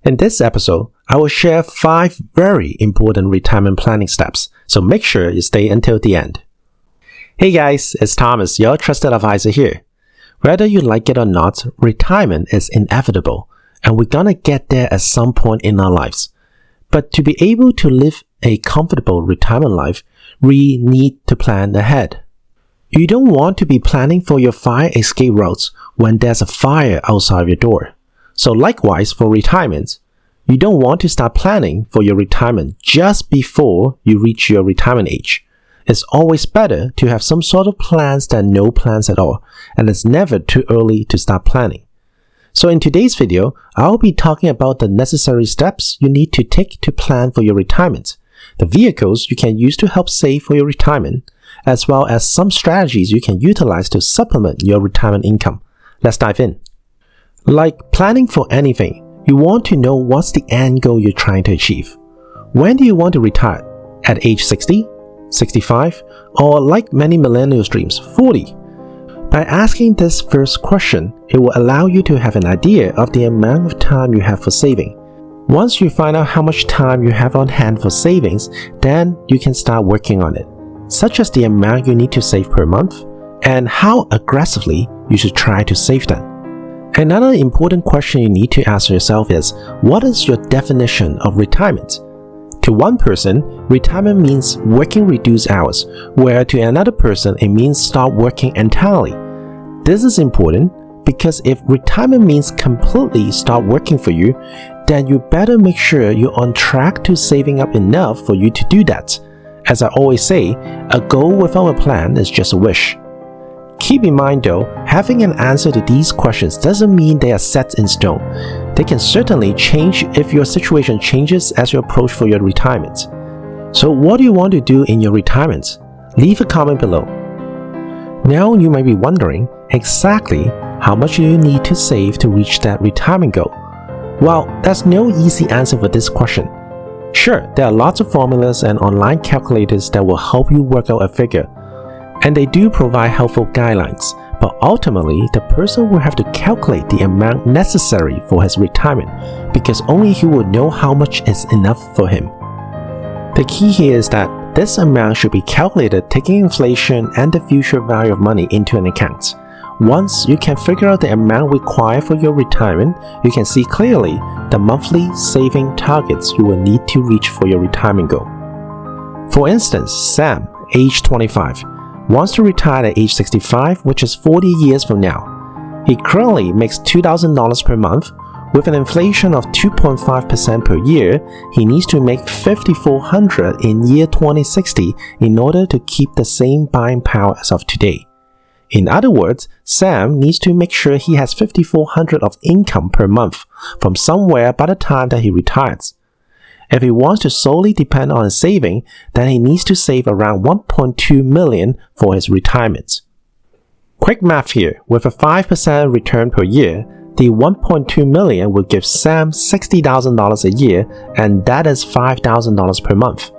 In this episode, I will share 5 very important retirement planning steps, so make sure you stay until the end. Hey guys, it's Thomas, your trusted advisor here. Whether you like it or not, retirement is inevitable, and we're gonna get there at some point in our lives. But to be able to live a comfortable retirement life, we need to plan ahead. You don't want to be planning for your fire escape routes when there's a fire outside your door. So likewise for retirement, you don't want to start planning for your retirement just before you reach your retirement age. It's always better to have some sort of plans than no plans at all, and it's never too early to start planning. So in today's video, I'll be talking about the necessary steps you need to take to plan for your retirement, the vehicles you can use to help save for your retirement, as well as some strategies you can utilize to supplement your retirement income. Let's dive in. Like planning for anything, you want to know what's the end goal you're trying to achieve. When do you want to retire? At age 60, 65, or like many millennials dreams, 40? By asking this first question, it will allow you to have an idea of the amount of time you have for saving. Once you find out how much time you have on hand for savings, then you can start working on it, such as the amount you need to save per month and how aggressively you should try to save them. Another important question you need to ask yourself is, what is your definition of retirement? To one person, retirement means working reduced hours, where to another person it means stop working entirely. This is important because if retirement means completely stop working for you, then you better make sure you're on track to saving up enough for you to do that. As I always say, a goal without a plan is just a wish. Keep in mind though, having an answer to these questions doesn't mean they are set in stone. They can certainly change if your situation changes as you approach for your retirement. So what do you want to do in your retirement? Leave a comment below. Now you might be wondering exactly how much you need to save to reach that retirement goal. Well, there's no easy answer for this question. Sure, there are lots of formulas and online calculators that will help you work out a figure, and they do provide helpful guidelines, but ultimately the person will have to calculate the amount necessary for his retirement, because only he will know how much is enough for him. The key here is that this amount should be calculated taking inflation and the future value of money into an account. Once you can figure out the amount required for your retirement, you can see clearly the monthly saving targets you will need to reach for your retirement goal. For instance, Sam, age 25, wants to retire at age 65, which is 40 years from now. He currently makes $2,000 per month. With an inflation of 2.5% per year, he needs to make $5,400 in year 2060 in order to keep the same buying power as of today. In other words, Sam needs to make sure he has $5,400 of income per month from somewhere by the time that he retires. If he wants to solely depend on his saving, then he needs to save around $1.2 million for his retirement. Quick math here, with a 5% return per year, the $1.2 million will give Sam $60,000 a year, and that is $5,000 per month.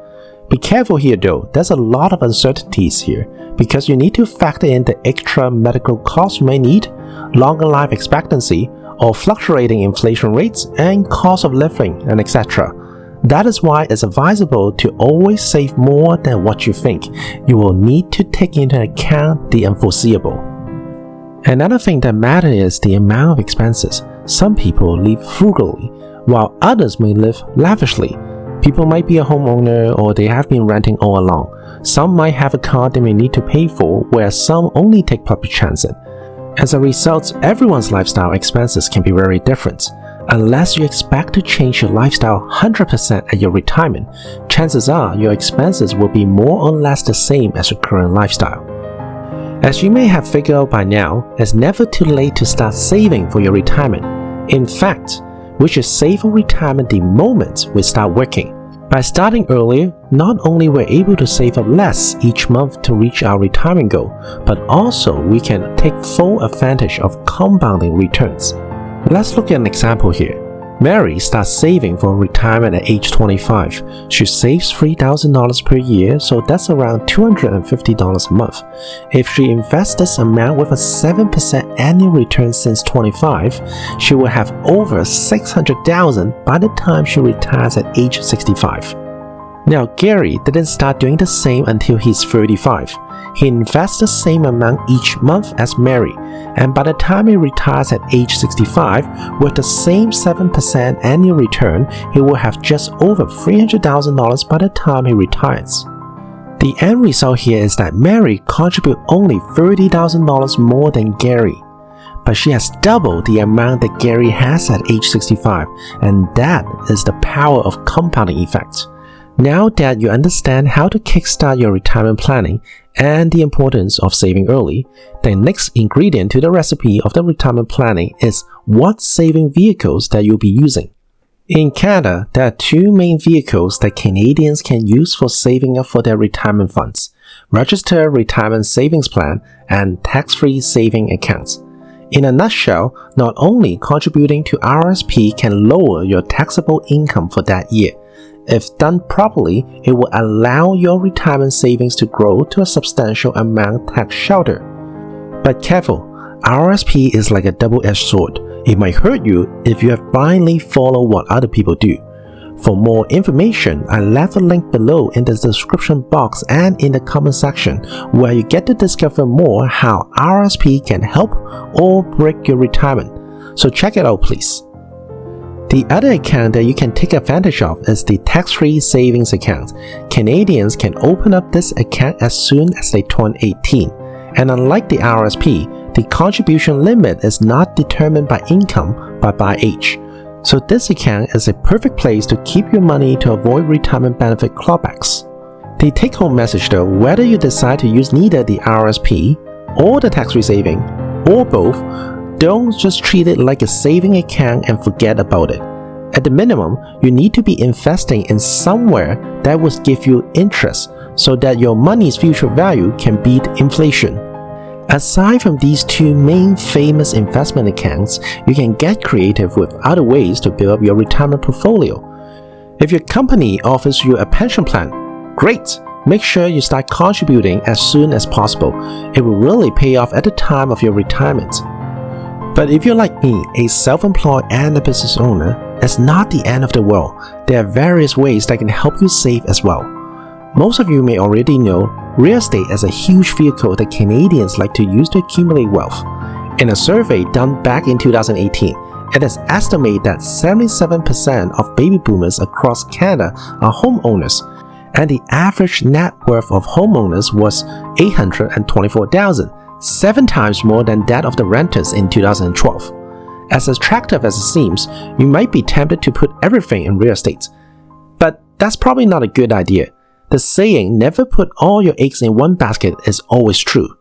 Be careful here though, there's a lot of uncertainties here, because you need to factor in the extra medical costs you may need, longer life expectancy, or fluctuating inflation rates and cost of living, and etc. That is why it's advisable to always save more than what you think. You will need to take into account the unforeseeable. Another thing that matters is the amount of expenses. Some people live frugally, while others may live lavishly. People might be a homeowner or they have been renting all along. Some might have a car they may need to pay for, whereas some only take public transit. As a result, everyone's lifestyle expenses can be very different. Unless you expect to change your lifestyle 100% at your retirement, chances are your expenses will be more or less the same as your current lifestyle. As you may have figured out by now, it's never too late to start saving for your retirement. In fact, we should save for retirement the moment we start working. By starting earlier, not only we're able to save up less each month to reach our retirement goal, but also we can take full advantage of compounding returns. Let's look at an example here. Mary starts saving for retirement at age 25. She saves $3,000 per year, so that's around $250 a month. If she invests this amount with a 7% annual return since 25, she will have over $600,000 by the time she retires at age 65. Now, Gary didn't start doing the same until he's 35. He invests the same amount each month as Mary, and by the time he retires at age 65, with the same 7% annual return, he will have just over $300,000 by the time he retires. The end result here is that Mary contributes only $30,000 more than Gary, but she has double the amount that Gary has at age 65, and that is the power of compounding effect. Now that you understand how to kickstart your retirement planning and the importance of saving early, the next ingredient to the recipe of the retirement planning is what saving vehicles that you'll be using. In Canada, there are two main vehicles that Canadians can use for saving up for their retirement funds: Registered Retirement Savings Plan and Tax-Free Saving Accounts. In a nutshell, not only contributing to RSP can lower your taxable income for that year, if done properly, it will allow your retirement savings to grow to a substantial amount tax shelter. But careful, RSP is like a double-edged sword. It might hurt you if you blindly follow what other people do. For more information, I left a link below in the description box and in the comment section where you get to discover more how RSP can help or break your retirement. So check it out, please. The other account that you can take advantage of is the tax-free savings account. Canadians can open up this account as soon as they turn 18. And unlike the RSP, the contribution limit is not determined by income but by age. So this account is a perfect place to keep your money to avoid retirement benefit clawbacks. The take-home message though, whether you decide to use neither the RSP or the tax-free saving, or both, don't just treat it like a saving account and forget about it. At the minimum, you need to be investing in somewhere that will give you interest so that your money's future value can beat inflation. Aside from these two main famous investment accounts, you can get creative with other ways to build up your retirement portfolio. If your company offers you a pension plan, great! Make sure you start contributing as soon as possible. It will really pay off at the time of your retirement. But if you're like me, a self-employed and a business owner, it's not the end of the world. There are various ways that can help you save as well. Most of you may already know real estate is a huge vehicle that Canadians like to use to accumulate wealth. In a survey done back in 2018, it is estimated that 77% of baby boomers across Canada are homeowners, and the average net worth of homeowners was $824,000. 7 times more than that of the renters in 2012. As attractive as it seems, you might be tempted to put everything in real estate. But that's probably not a good idea. The saying, never put all your eggs in one basket, is always true.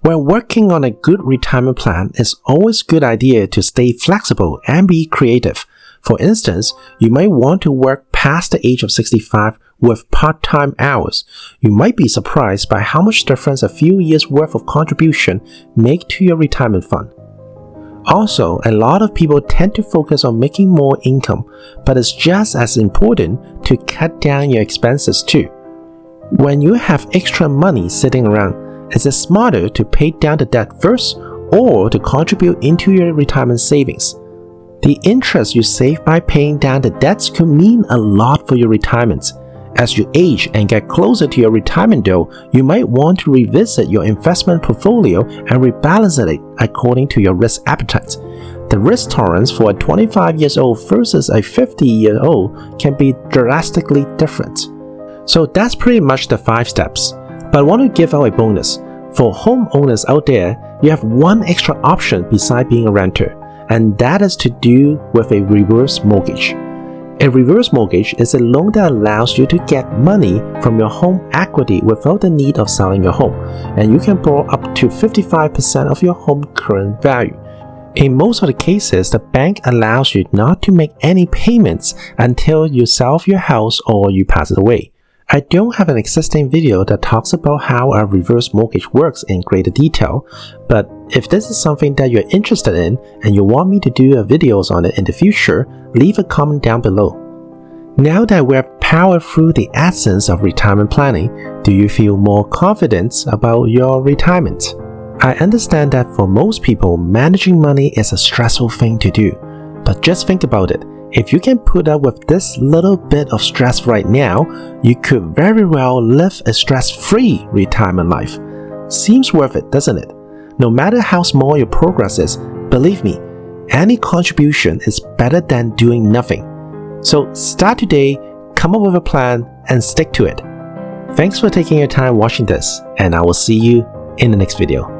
When working on a good retirement plan, it's always a good idea to stay flexible and be creative. For instance, you might want to work past the age of 65 with part-time hours. You might be surprised by how much difference a few years worth of contribution make to your retirement fund. Also, a lot of people tend to focus on making more income, but it's just as important to cut down your expenses too. When you have extra money sitting around, is it smarter to pay down the debt first or to contribute into your retirement savings? The interest you save by paying down the debts could mean a lot for your retirement. As you age and get closer to your retirement though, you might want to revisit your investment portfolio and rebalance it according to your risk appetite. The risk tolerance for a 25-year-old versus a 50-year-old can be drastically different. So that's pretty much the 5 steps. But I want to give out a bonus. For homeowners out there, you have one extra option besides being a renter, and that is to do with a reverse mortgage. A reverse mortgage is a loan that allows you to get money from your home equity without the need of selling your home, and you can borrow up to 55% of your home current value. In most of the cases, the bank allows you not to make any payments until you sell your house or you pass it away. I don't have an existing video that talks about how a reverse mortgage works in greater detail, but if this is something that you're interested in and you want me to do videos on it in the future, leave a comment down below. Now that we've powered through the essence of retirement planning, do you feel more confident about your retirement? I understand that for most people, managing money is a stressful thing to do. But just think about it. If you can put up with this little bit of stress right now, you could very well live a stress-free retirement life. Seems worth it, doesn't it? No matter how small your progress is, believe me, any contribution is better than doing nothing. So start today, come up with a plan, and stick to it. Thanks for taking your time watching this, and I will see you in the next video.